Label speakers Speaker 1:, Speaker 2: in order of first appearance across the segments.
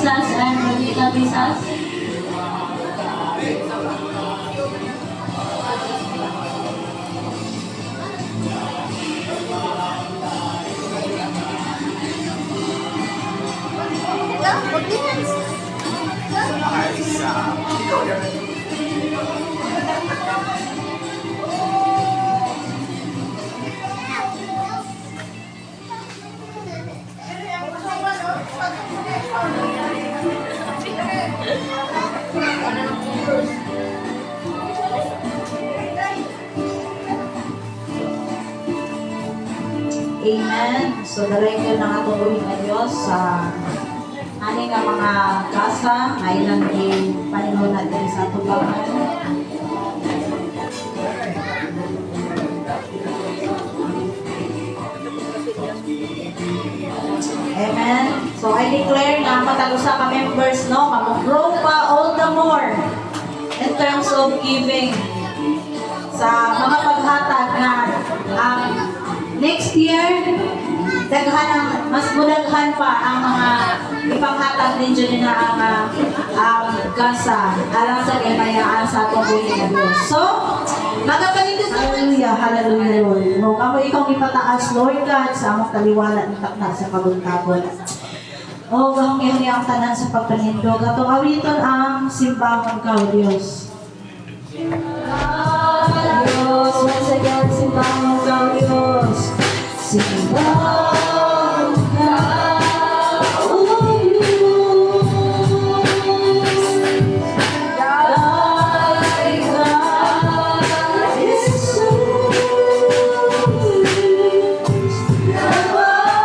Speaker 1: Visas and Rodita Visas. Amen. So, dalay ko na katuloy na Diyos sa aning nga mga kasa, ngayong din panahon natin sa tubangan. Amen. So, I declare na matalusa ka members, no? Mag-grow pa all the more in terms of giving sa mga paghatag na next year, mas budaghan pa ang mga ipanghatag din dyan na ang kasa alang sa kamayaan sa atong buhay na Diyos. So, magapalingkod hallelujah, hallelujah, Lord. Mo kamo ikaw ipataas, Lord God, sa among kaliwala ng takna sa kabuntabon. O, gahong yun ang tanan sa pagpanindog. At awiton ang simbahan ka, Diyos. Diyos, once again, simbahan ka, Diyos. Simbahan ka, O Diyos. Thy God is so rich. Nabang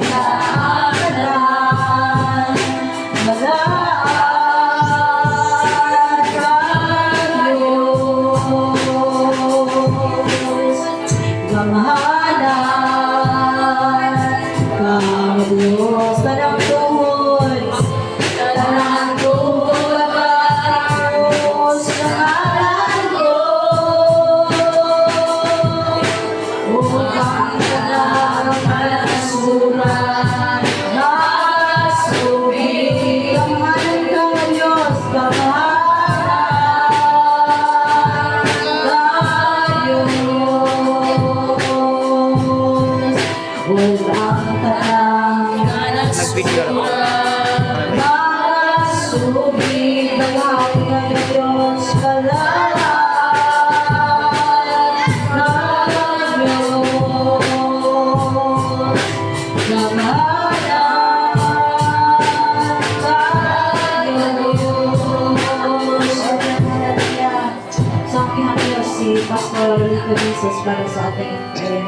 Speaker 1: ka sa tanan. Kamharan ka Pastor Lito Jesus para sa ating prayer.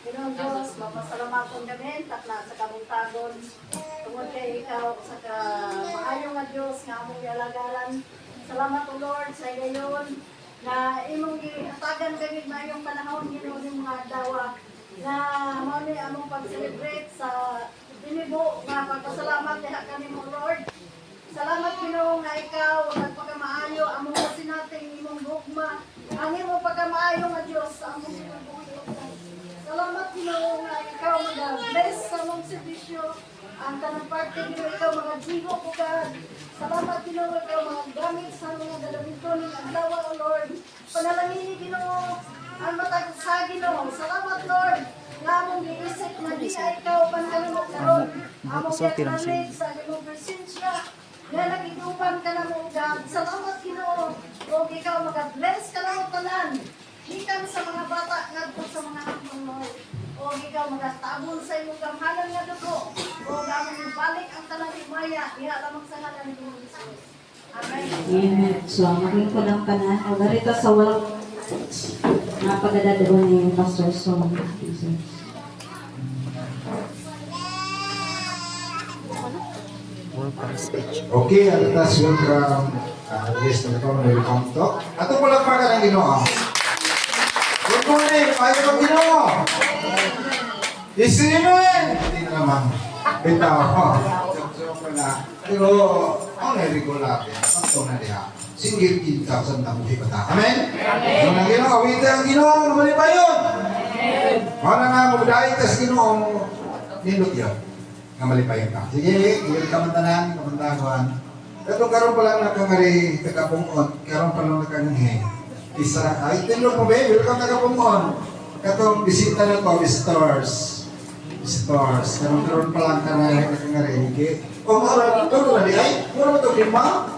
Speaker 2: Pinoong Diyos, magpasalamat kong gamin, takla sa kabuntagon. Tungod kay ikaw sa maayong nga Diyos nga among ialagalan. Salamat o Lord sa ngayon na imong gihatagan gamit maayong panahon ginuon mga dawa na mao ni among pag-celebrate sa Dinibo nga pagpasalamat diha kami mo Lord. Salamat Ginoo nga ikaw nagpakamaayo among sinating imong gugma. Ang imong pagkamaayo nga Dios sa among pagbuhay. Salamat Ginoo nga ikaw mag-bless sa among serbisyo. Ang tanang parte Ginoo ikaw mga jigo ko God. Salamat Ginoo ikaw mga gamit sa mga dalawito ning adlaw o Lord. Panalangin Ginoo ang matag sa Ginoo. Salamat Lord. Nga mong giisip na di ikaw panhalong karon. Among kinamig sa imong presensya. Nga nagitupan ka na mo God. Salamat Ginoo. O ikaw mag-bless ka na mo tanan. Gikan sa mga bata ngadto sa mga hapon mo ikaw magatabol sa imong gamhanan nga dugo. O gamon ibalik ang tanang himaya, diha lamang sa ngalan ni Jesus. Amen.
Speaker 1: Amen. So, maging ko lang ka na. O, narito sa walang napagadadaon ni Pastor Song.
Speaker 3: Okay, at that's welcome. Yes, welcome to. Ato po lang pa ka ng Ginoo. Good morning, payo ng Ginoo. Isimen! Hindi na naman. Bitaw. Joke pala. Pero, ang regular yan. Pagto na diha. Singgit kita sa nabuhi pa ta. Amen? Amen. Ang Ginoo, awita ang Ginoo. Lumali pa yun. Amen. Wala nga, magdahit sa Ginoo. Nindot yun. Kamalipayan ka. Sige, iwil ka mantanan, kamantaguan. Ito karon pa lang nakangari, tagapungkot. Karon pa lang nakanghi. Isa, ay, tinlog mo ba? Welcome tagapungkot. Katong bisita na to, visitors. Visitors. Karon pa lang nakangari. O, mara, ito na di ay? Mura ito, di ma?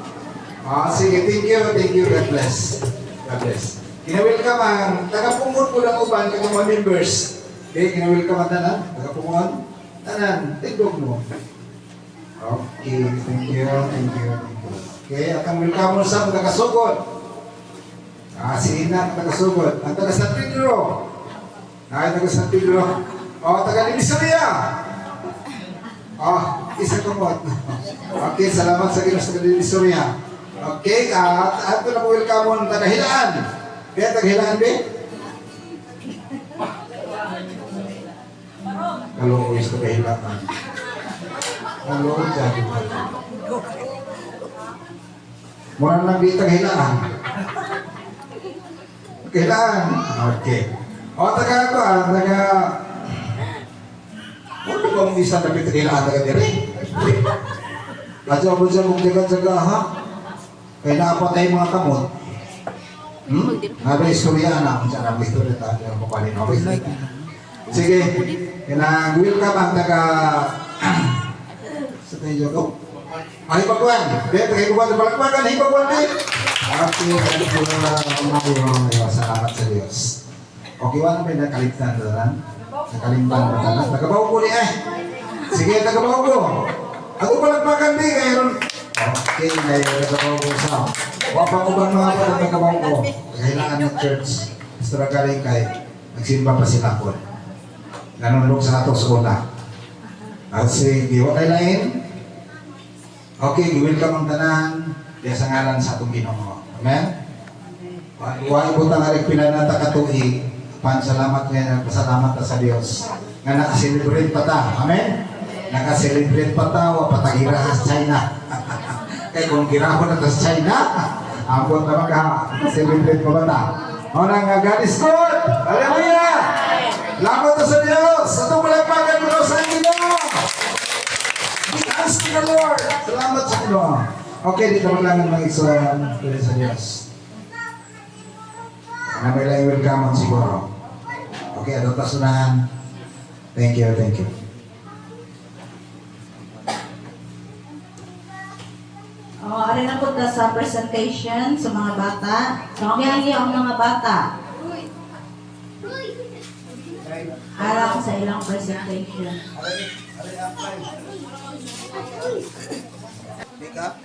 Speaker 3: Sige, thank you, God bless. God bless. Kinawelcome ang tagapungkot ko lang uban, kagong mga members. Okay, kinawelcome ang tanan, tagapungkot. Tanan, tigog mo. Okay, thank you. Okay, at ang welcome mo sa mga tagasugod. Si Ina, ang tagasugod. Ang taga San Pedro. Taga San Pedro. Taga Divisoria. Isa ko mo. Okay, salamat sa Ginoo sa Divisoria. Okay, at ito na po welcome mo ang taga Hilaan. Kaya taga Hilaan, be? Kalau ko gusto kahilangan. Kalau jadi. Mura lang dito kahilangan. Kahilangan. Okay. Taga ko taga. Ano bang isa na dito kahilangan taga diri? Aja mo mong jaga-jaga ha. Kaya napatay mga kamot. Ada istorya na. Jangan istorya tayo. Kapalin ako istorya. Sige, will ka bang taga sa tayo ko? Ay, pagkuhan. Kaya tayo kuhan sa balakbakan. Ay, pagkuhan din. Salamat sa Diyos. Okay, wala ba yung nakalimtan doon? Nakalimtan ba tayo? Nagabaw ko ni eh. Sige, nagabaw ko. Ako balakbakan din. Okay, nagabaw ko sa. Wapang ubang mga pa ng nagabaw ko. Kailangan ng church. Gusto na galing kay nagsimba pa sila ko. Nanunod sa ato sa una. At sige, wakay lain. Okay, welcome ang tanan. Diya sa ngalan sa atong Ginoo. Amen? Huwag butang arik pinanata katuig. Pansalamat ngayon, pasalamat na sa Diyos. Nga nakaselebrate pa ta. Amen? Nakaselebrate pa ta, wa patagira sa China. Kaya kung girahon na ta sa China, ambot na maka-celebrate pa ba ta? O nga, God is good! Hallelujah! Lamat sa Diyos! Sa itong malagpagan mo sa Ginoo! Thanks to the Lord! Salamat sa Ginoo! Okay, dito mo lang ang isuan tuloy sa Diyos. Na may lang welcome siguro. Okay, adong tasunahan. Thank you.
Speaker 1: Ari na po sa presentation sa mga bata. So, ang mga bata. Harap sa ilang presentation.
Speaker 3: Pick up.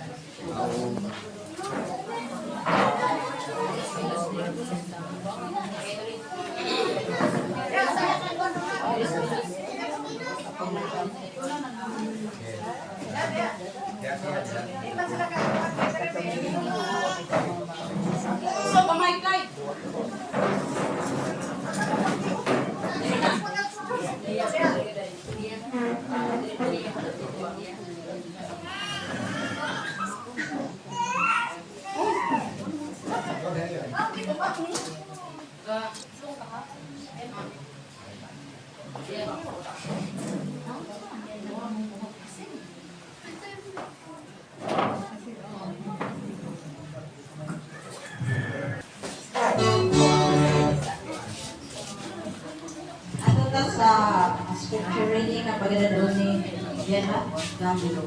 Speaker 1: Sa scripture reading na pagdadaan ni Jenna Gambilo.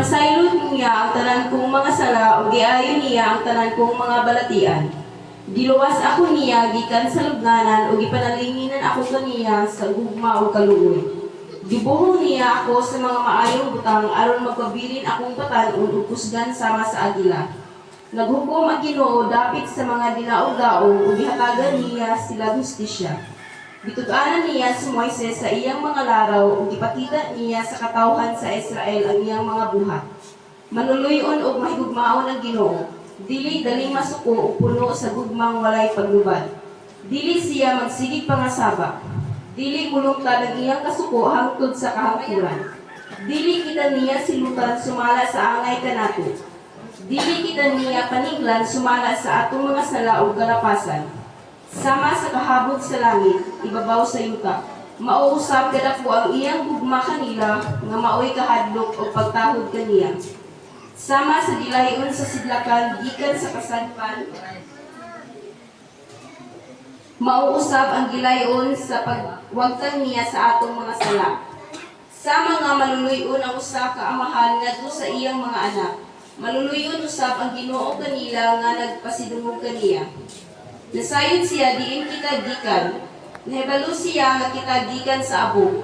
Speaker 4: Gipasaylon niya ang tanan kong mga sala ug giayon niya ang tanan kong mga balatian. Giluwas ako niya gikan sa lubnganan ug gipanalinginan ako kaniya sa gugma ug kaluoy. Gibuhong niya ako sa mga maayong butang aron magpabilin akong batan-on ug kusgan sama sa agila. Naghukom ang Ginoo dapit sa mga dinaog-daog ug gihatagan niya sila hustisya. Bitug-anan niya si Moises sa iyang mga laraw ug ipakita niya sa katawhan sa Israel ang iyang mga buhat. Manuluyon ug mahigugmaon ang Ginoo. Dili daling masuko ug puno sa gugmang walay paglubad. Dili siya magsigig pangasaba. Dili mulungtad ang iyang kasuko hangtod sa kahangturan. Dili kita niya silutan sumala sa angay kanato. Dili kita niya paninglan sumala sa atong mga sala ug kalapasan. Sama sa kahabog sa langit, ibabaw sa yuta. Mauusab kadako ang iyang gugma kanila nga maoy kahadlok o pagtahod kaniya. Sama sa gilayon sa sidlakan gikan sa kasadpan. Mauusab ang gilayon sa pagwagtang niya sa atong mga sala. Sama nga maluluyon ang usa ka amahan ngadto sa iyang mga anak. Maluluyon usab ang Ginoo kanila nga nagpasidungog kaniya. Nasayod siya diin kita gikan. Nahibalo siya nga kita gikan sa abo.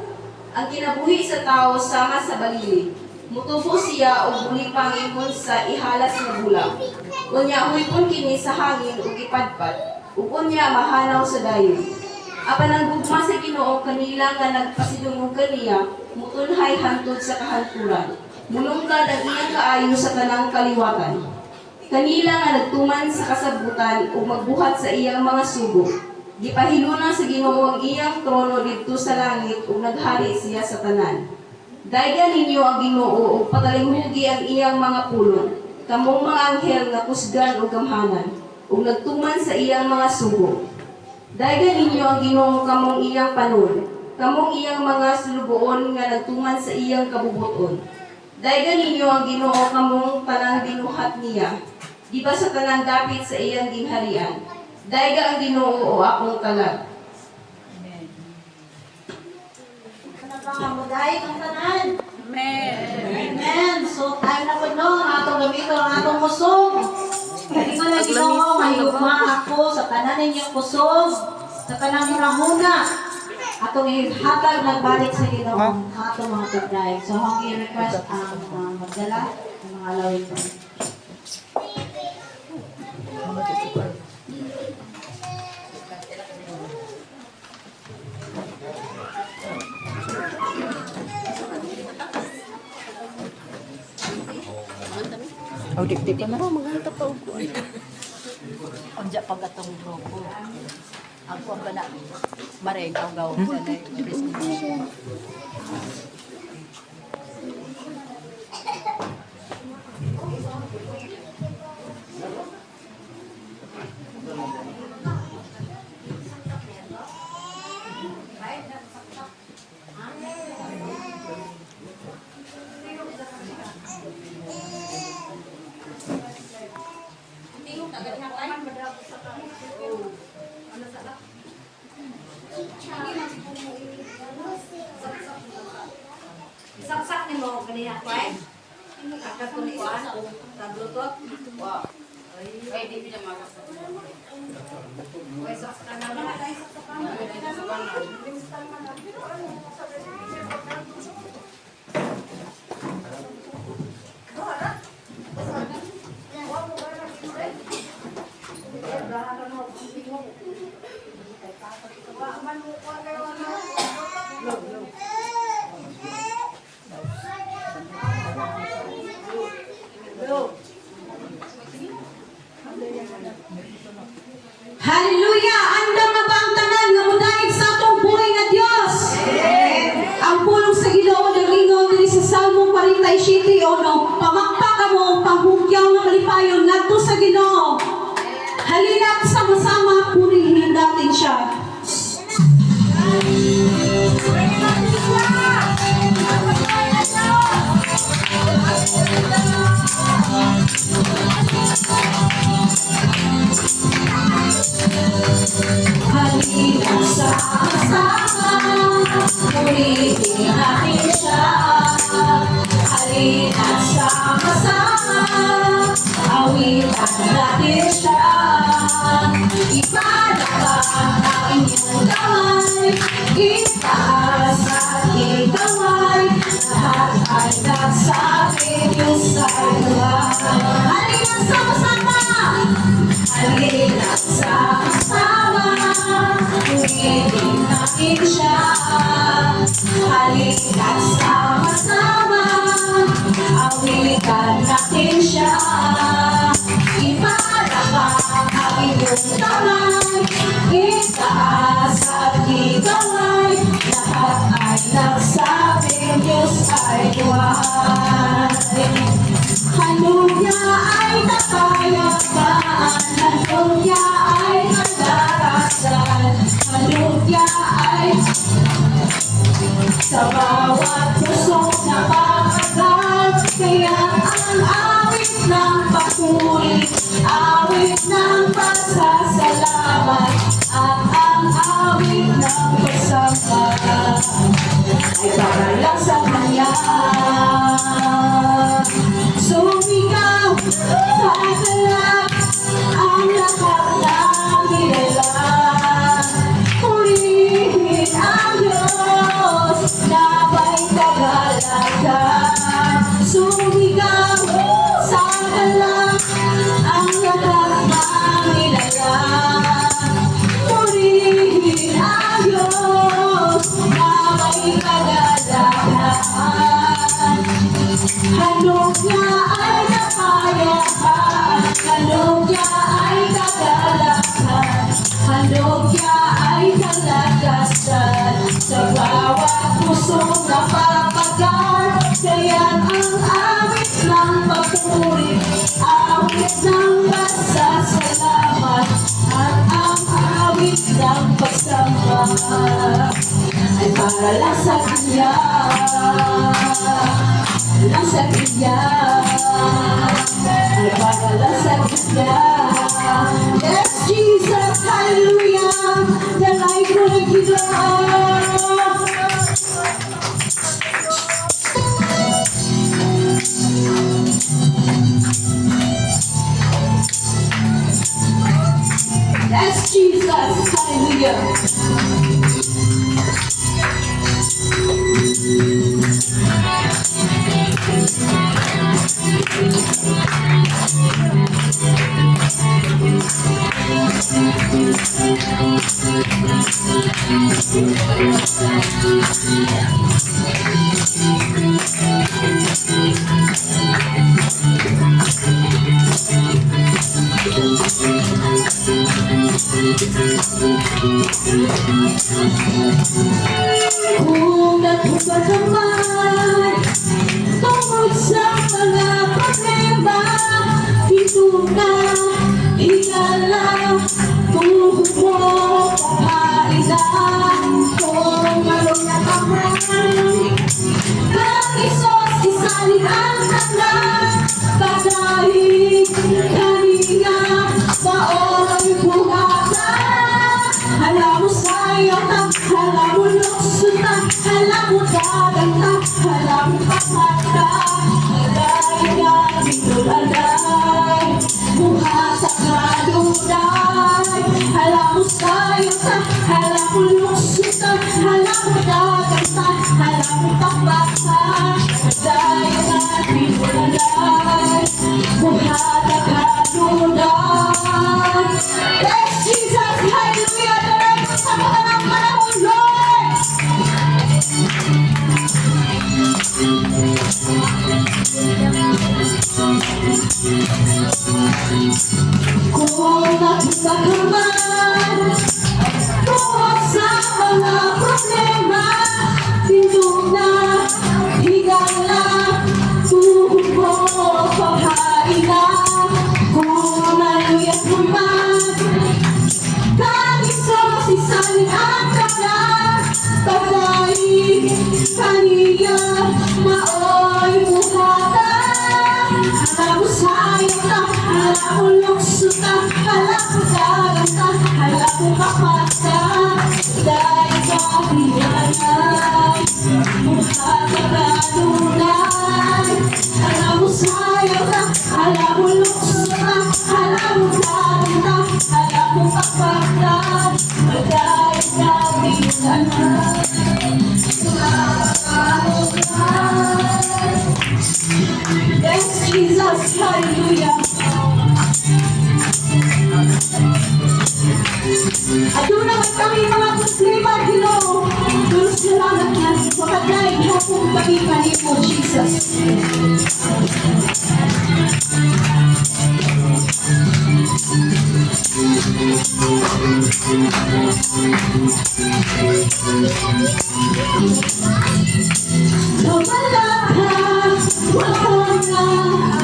Speaker 4: Ang kinabuhi sa tao sama sa balili. Mutubo siya og muli pangimon sa ihalas nga bulag. Unya huipon kini sa hangin ug ipadpad. Ug unya mahanaw sa dayon. Apan ang gugma sa Ginoo kanila nga nagpasidungog kaniya, mutunhay hantod sa kahangturan. Mulungkad ang iyang kaayo sa tanang kaliwatan. Kanila nga nagtuman sa kasabutan ug magbuhat sa iyang mga sugo. Gipahiluna sa Ginoo ang iyang trono didto sa langit ug naghari siya sa tanan. Daygan ninyo ang Ginoo ug patalinghugi ang iyang mga pulong. Kamong mga anghel nga kusgan ug gamhanan ug nagtuman sa iyang mga sugo. Daygan ninyo ang Ginoo kamong iyang panon. Kamong iyang mga sulugoon nga nagtuman sa iyang kabubuton. Daygan ninyo ang Ginoo kamong tanang binuhat niya. Di ba sa tanang dapit sa iyang gingharian? Dayga ang Ginoo o akong kalag.
Speaker 1: Magay ang tanan.
Speaker 2: Amen.
Speaker 1: Amen. So, time na po no, ang atong gamiton, ang atong kusog. Hindi ko na Ginoo, mahigugma ako sa tanan ninyong kusog, sa tanang muna-muna. Atong ihatag nagbalik sa Ginoo ang atong mga pagdaig. So, ang i-request ang magdala ng mga lawin po.
Speaker 5: Oh, dikdik pa na. Maganda pa ako. Onja pag atong grupo. Ako ba na maregaw gaw sa na presentation.
Speaker 2: Saksak ni mo kaniya kway. Akat ko ni kuan sa Bluetooth. Wow. Ay di bila makasaksak. Way saksak na lang ay saksak.
Speaker 1: Hallelujah! Andam na ba ang tanan nga mudahig sa atong buhay nga Dios? Ang pulong sa Ginoo nagingon diri sa Salmo 47 ono, pamakpa kamo panghugyaw nga malipayon ngadto sa Ginoo. Halina't sama-sama purihin natin siya. Halina't sama-sama purihin natin siya. Halina't sama Halikan natin siya. Ipalakpak ang inyong kamay, itaas at ikaway, lahat ay nagsabing Diyos ay buhay. Halika sama-sama! Halika sama-sama, ulitin natin siya. Halika sama-sama, awitan natin siya. Ipalakpak ang inyong kamay, itaas at ikaway, lahat ay nagsabing Diyos ay buhay. Hallelujah ay kapayapaan, hallelujah ay kalakasan, hallelujah ay sa bawat pusong napakagal. Kaya ang awit ng papuri, awit ng pasasalamat, at ang awit ng pagsamba ay para lang sa Kanya. Sumigaw sa atalak ang lahat ng nilalang. Purihin ang Diyos na may kagalakan. Sumigaw sa atalak ang lahat ng nilalang. Purihin ang Diyos na may kagalakan. Handog niya ay kapayapaan, handog niya ay kagalakan, handog niya ay kalagasan, sa bawat pusong napapagal. Kaya ang awit ng papuri, awit ng pasasalamat, at ang awit ng pagsamba ay para lang sa Kanya. Lang sa Kanya, ay para lang sa Kanya. Yes, Jesus, hallelujah, dalay ko na Ginoo. Yes, Jesus, hallelujah. Kung nagpupad ka man tungkol sa mga problema, dito na, ika lang, tuhod mo, paghain na. Kung marunong ka man, kang Isos, isalin ang tangan, pagdahig kanina, mao'y buhatan. Alam mo sa'yo ta, alam mo lukso ta, alam mo dagat ta, alam mo pamata. Alay ka, binulalay, buhatak na lunay. Alam mo sa'yo ta, alam mo lukso ta, alam mo dagat ta, alam mo pamata. Alay ka, binulalay, buhatak na lunay. Yes, Jesus, hallelujah, dalay ko sa mga ng panahon, Lord. Kung nakita ka man tungkol sa mga problema, tindog na, higang na, tuhod mo, paghain na. Kung maluyat mo man, kang Isos, isalin ang tangan, pagdahig kaniya, mao'y buhatan. Alam mo sa'yo ta, alam mo lukso ta, alam mo dagat ta, alam mo kapata. Dahil ka hinanay, buhatan ka lunay. Alam mo sa'yo ta, alam mo lukso ta, mong pagpapag, magdahil natin lahat. Yes, Jesus, hallelujah. At doon naman kami mga problema, Ginoo. Diyos, salamat na sa pagkain hapong gabi kanimo, Jesus. Lumalakad, wala na,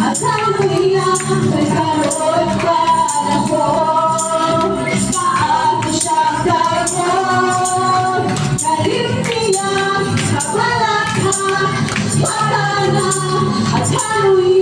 Speaker 1: at amoy na, nagkaroon pa ako. Paano siyang karoon? Kalimpiyan, kabalakad, wala na, at amoy